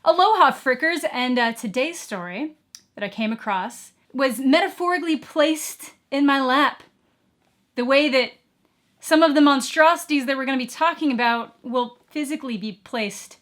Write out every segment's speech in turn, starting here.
Aloha frickers, and today's story that I came across was metaphorically placed in my lap. The way that some of the monstrosities that we're going to be talking about will physically be placed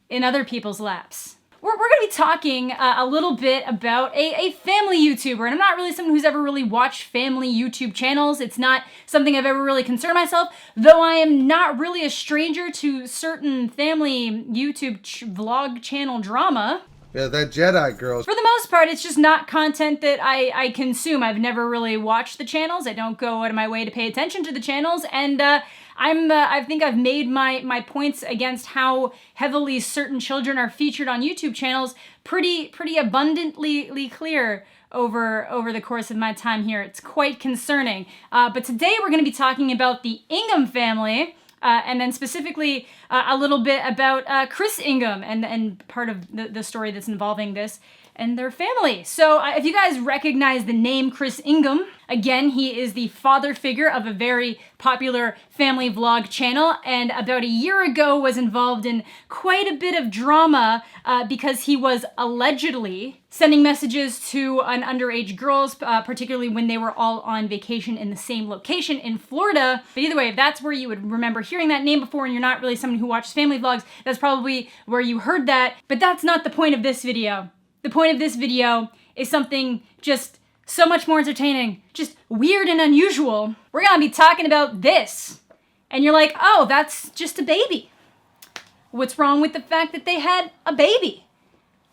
in other people's laps. We're going to be talking a little bit about a family YouTuber, and I'm not really someone who's ever really watched family YouTube channels. It's not something I've ever really concerned myself, though I am not really a stranger to certain family YouTube vlog channel drama. Yeah, that Jedi girl. For the most part, it's just not content that I consume. I've never really watched the channels. I don't go out of my way to pay attention to the channels, and I think I've made my points against how heavily certain children are featured on YouTube channels pretty abundantly clear over the course of my time here. It's quite concerning. But today we're going to be talking about the Ingham family, and then specifically a little bit about Chris Ingham and part of the story that's involving this and their family. So if you guys recognize the name Chris Ingham, again, he is the father figure of a very popular family vlog channel, and about a year ago was involved in quite a bit of drama because he was allegedly sending messages to an underage girls, particularly when they were all on vacation in the same location in Florida. But either way, if that's where you would remember hearing that name before and you're not really someone who watches family vlogs, that's probably where you heard that. But that's not the point of this video. The point of this video is something just so much more entertaining, just weird and unusual. We're gonna be talking about this. And you're like, oh, that's just a baby. What's wrong with the fact that they had a baby?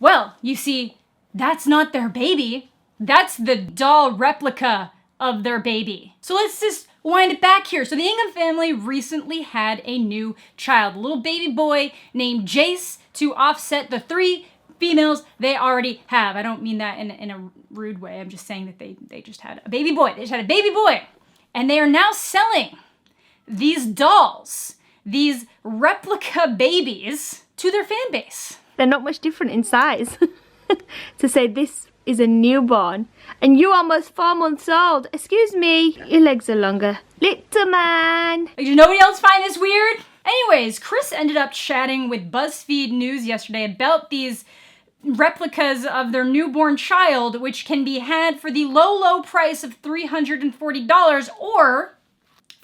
Well, you see, that's not their baby. That's the doll replica of their baby. So let's just wind it back here. So the Ingham family recently had a new child, a little baby boy named Jace, to offset the 3 females they already have. I don't mean that in a rude way. I'm just saying that they just had a baby boy. They just had a baby boy. And they are now selling these dolls, these replica babies, to their fan base. They're not much different in size. To say this is a newborn and you're almost 4 months old. Excuse me, your legs are longer. Little man. Like, did nobody else find this weird? Anyways, Chris ended up chatting with BuzzFeed News yesterday about these replicas of their newborn child, which can be had for the low price of $340 or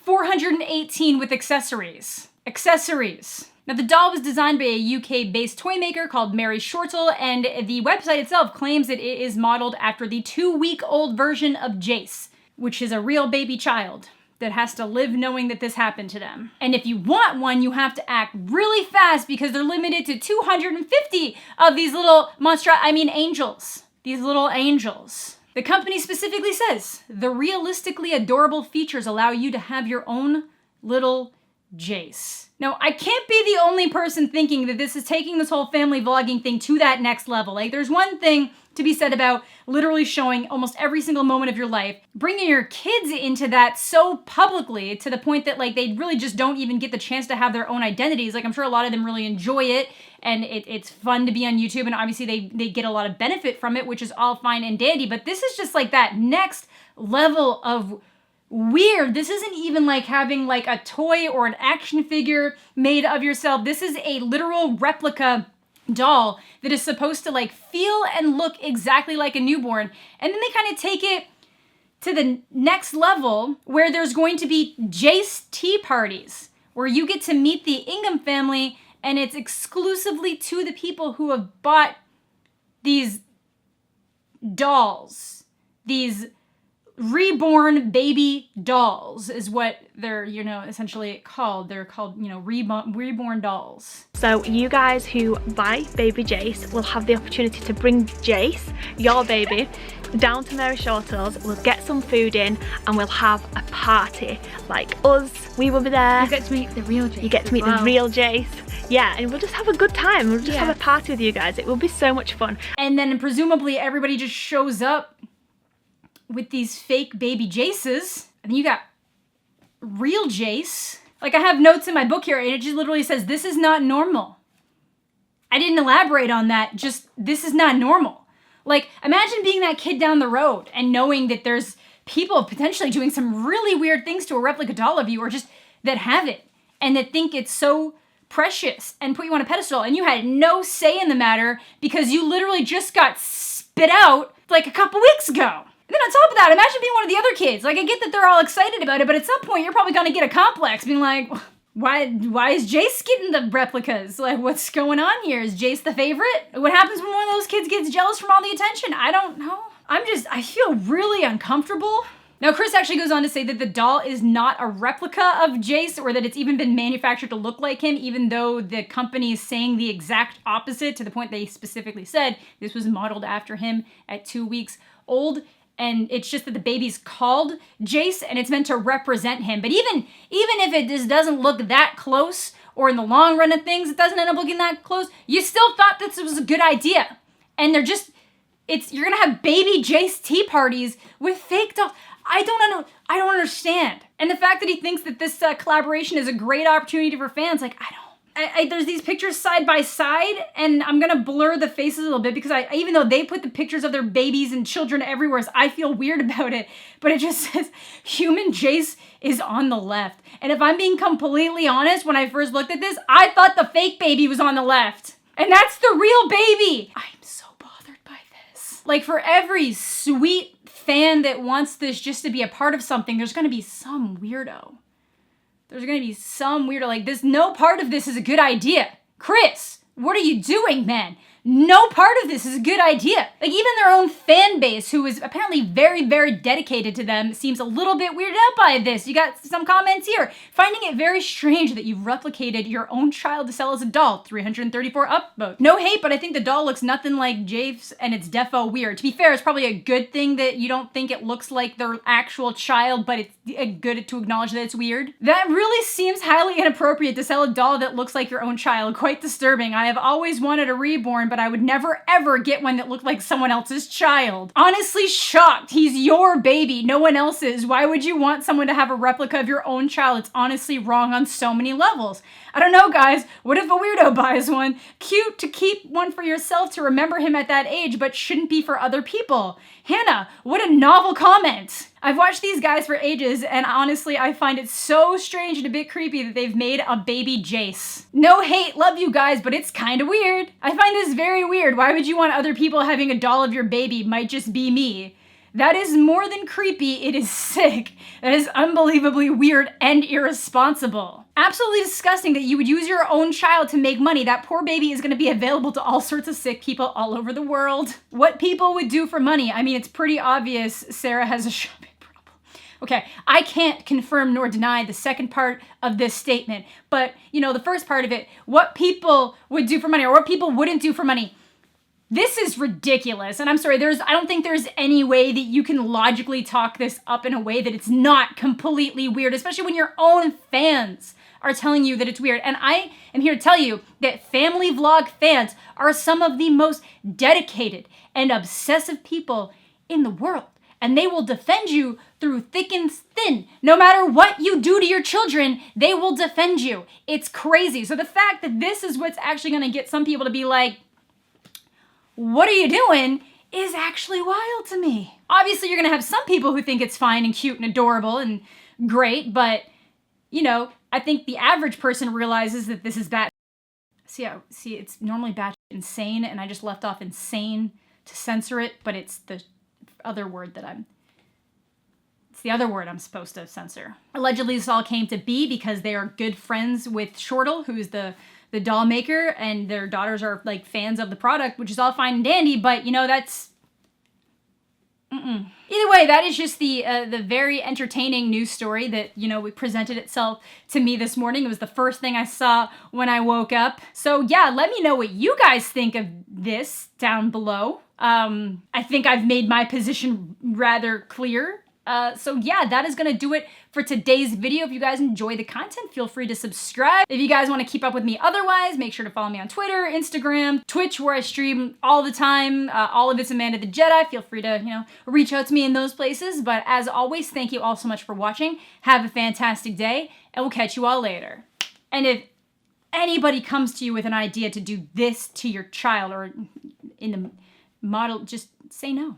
$418 with accessories. Now, the doll was designed by a UK-based toy maker called Mary Shortall, and the website itself claims that it is modeled after the 2-week-old version of Jace, which is a real baby child that has to live knowing that this happened to them. And if you want one, you have to act really fast because they're limited to 250 of these little angels. These little angels. The company specifically says, the realistically adorable features allow you to have your own little Jace. Now, I can't be the only person thinking that this is taking this whole family vlogging thing to that next level. Like, there's one thing to be said about literally showing almost every single moment of your life, bringing your kids into that so publicly to the point that, like, they really just don't even get the chance to have their own identities. Like, I'm sure a lot of them really enjoy it, and it's fun to be on YouTube, and obviously they get a lot of benefit from it, which is all fine and dandy, but this is just like that next level of weird. This isn't even like having like a toy or an action figure made of yourself. This is a literal replica doll that is supposed to like feel and look exactly like a newborn. And then they kind of take it to the next level where there's going to be Jace tea parties where you get to meet the Ingham family, and it's exclusively to the people who have bought these dolls, these reborn baby dolls is what they're, essentially called. They're called, reborn dolls. So you guys who buy baby Jace will have the opportunity to bring Jace, your baby, down to Mary Shortall's. We'll get some food in and we'll have a party like us. We will be there. You get to meet the real Jace. You get to meet the real Jace. Yeah, and we'll just have a good time. We'll just have a party with you guys. It will be so much fun. And then presumably everybody just shows up with these fake baby Jaces, and then you got real Jace. Like, I have notes in my book here, and it just literally says, this is not normal. I didn't elaborate on that, just, this is not normal. Like, imagine being that kid down the road and knowing that there's people potentially doing some really weird things to a replica doll of you, or just that have it, and that think it's so precious and put you on a pedestal, and you had no say in the matter because you literally just got spit out like a couple weeks ago. And then on top of that, imagine being one of the other kids. Like, I get that they're all excited about it, but at some point you're probably gonna get a complex being like, why is Jace getting the replicas? Like, what's going on here? Is Jace the favorite? What happens when one of those kids gets jealous from all the attention? I don't know. I feel really uncomfortable. Now, Chris actually goes on to say that the doll is not a replica of Jace, or that it's even been manufactured to look like him, even though the company is saying the exact opposite, to the point they specifically said this was modeled after him at 2 weeks old. And it's just that the baby's called Jace and it's meant to represent him. But even if it just doesn't look that close, or in the long run of things, it doesn't end up looking that close, you still thought this was a good idea. And you're gonna have baby Jace tea parties with fake dolls. I don't understand. And the fact that he thinks that this collaboration is a great opportunity for fans, like, there's these pictures side by side, and I'm gonna blur the faces a little bit because even though they put the pictures of their babies and children everywhere, I feel weird about it, but it just says human Jace is on the left. And if I'm being completely honest, when I first looked at this, I thought the fake baby was on the left. And that's the real baby. I'm so bothered by this. Like, for every sweet fan that wants this just to be a part of something, there's gonna be some weirdo. There's gonna be some weirdo like this. No part of this is a good idea. Chris, what are you doing, man? No part of this is a good idea. Like, even their own fan base, who is apparently very, very dedicated to them, seems a little bit weirded out by this. You got some comments here. Finding it very strange that you've replicated your own child to sell as a doll. 334 upvotes. No hate, but I think the doll looks nothing like Jace, and it's defo weird. To be fair, it's probably a good thing that you don't think it looks like their actual child, but it's good to acknowledge that it's weird. That really seems highly inappropriate to sell a doll that looks like your own child. Quite disturbing. I have always wanted a reborn, but I would never ever get one that looked like someone else's child. Honestly shocked. He's your baby, no one else's. Why would you want someone to have a replica of your own child? It's honestly wrong on so many levels. I don't know, guys. What if a weirdo buys one? Cute to keep one for yourself to remember him at that age, but shouldn't be for other people. Hannah, what a novel comment. I've watched these guys for ages, and honestly, I find it so strange and a bit creepy that they've made a baby Jace. No hate, love you guys, but it's kind of weird. I find this very weird. Why would you want other people having a doll of your baby? Might just be me. That is more than creepy, it is sick. That is unbelievably weird and irresponsible. Absolutely disgusting that you would use your own child to make money. That poor baby is gonna be available to all sorts of sick people all over the world. What people would do for money? I mean, it's pretty obvious Sarah has a shopping problem. Okay, I can't confirm nor deny the second part of this statement, but the first part of it, what people would do for money or what people wouldn't do for money. This is ridiculous, and I'm sorry, I don't think there's any way that you can logically talk this up in a way that it's not completely weird, especially when your own fans are telling you that it's weird. And I am here to tell you that family vlog fans are some of the most dedicated and obsessive people in the world, and they will defend you through thick and thin. No matter what you do to your children, they will defend you. It's crazy. So the fact that this is what's actually gonna get some people to be like, what are you doing, is actually wild to me. Obviously, you're gonna have some people who think it's fine and cute and adorable and great, but, I think the average person realizes that this is bad. See, it's normally batshit insane, and I just left off insane to censor it, but it's the other word I'm supposed to censor. Allegedly, this all came to be because they are good friends with Shortle, who's the doll maker, and their daughters are like fans of the product, which is all fine and dandy, but that's Either way, that is just the very entertaining news story that, presented itself to me this morning. It was the first thing I saw when I woke up. So yeah, let me know what you guys think of this down below. I think I've made my position rather clear. So yeah, that is gonna do it for today's video. If you guys enjoy the content, feel free to subscribe. If you guys want to keep up with me otherwise, make sure to follow me on Twitter, Instagram, Twitch, where I stream all the time. All of it's Amanda the Jedi. Feel free to, reach out to me in those places. But as always, thank you all so much for watching. Have a fantastic day, and we'll catch you all later. And if anybody comes to you with an idea to do this to your child or in the model, just say no.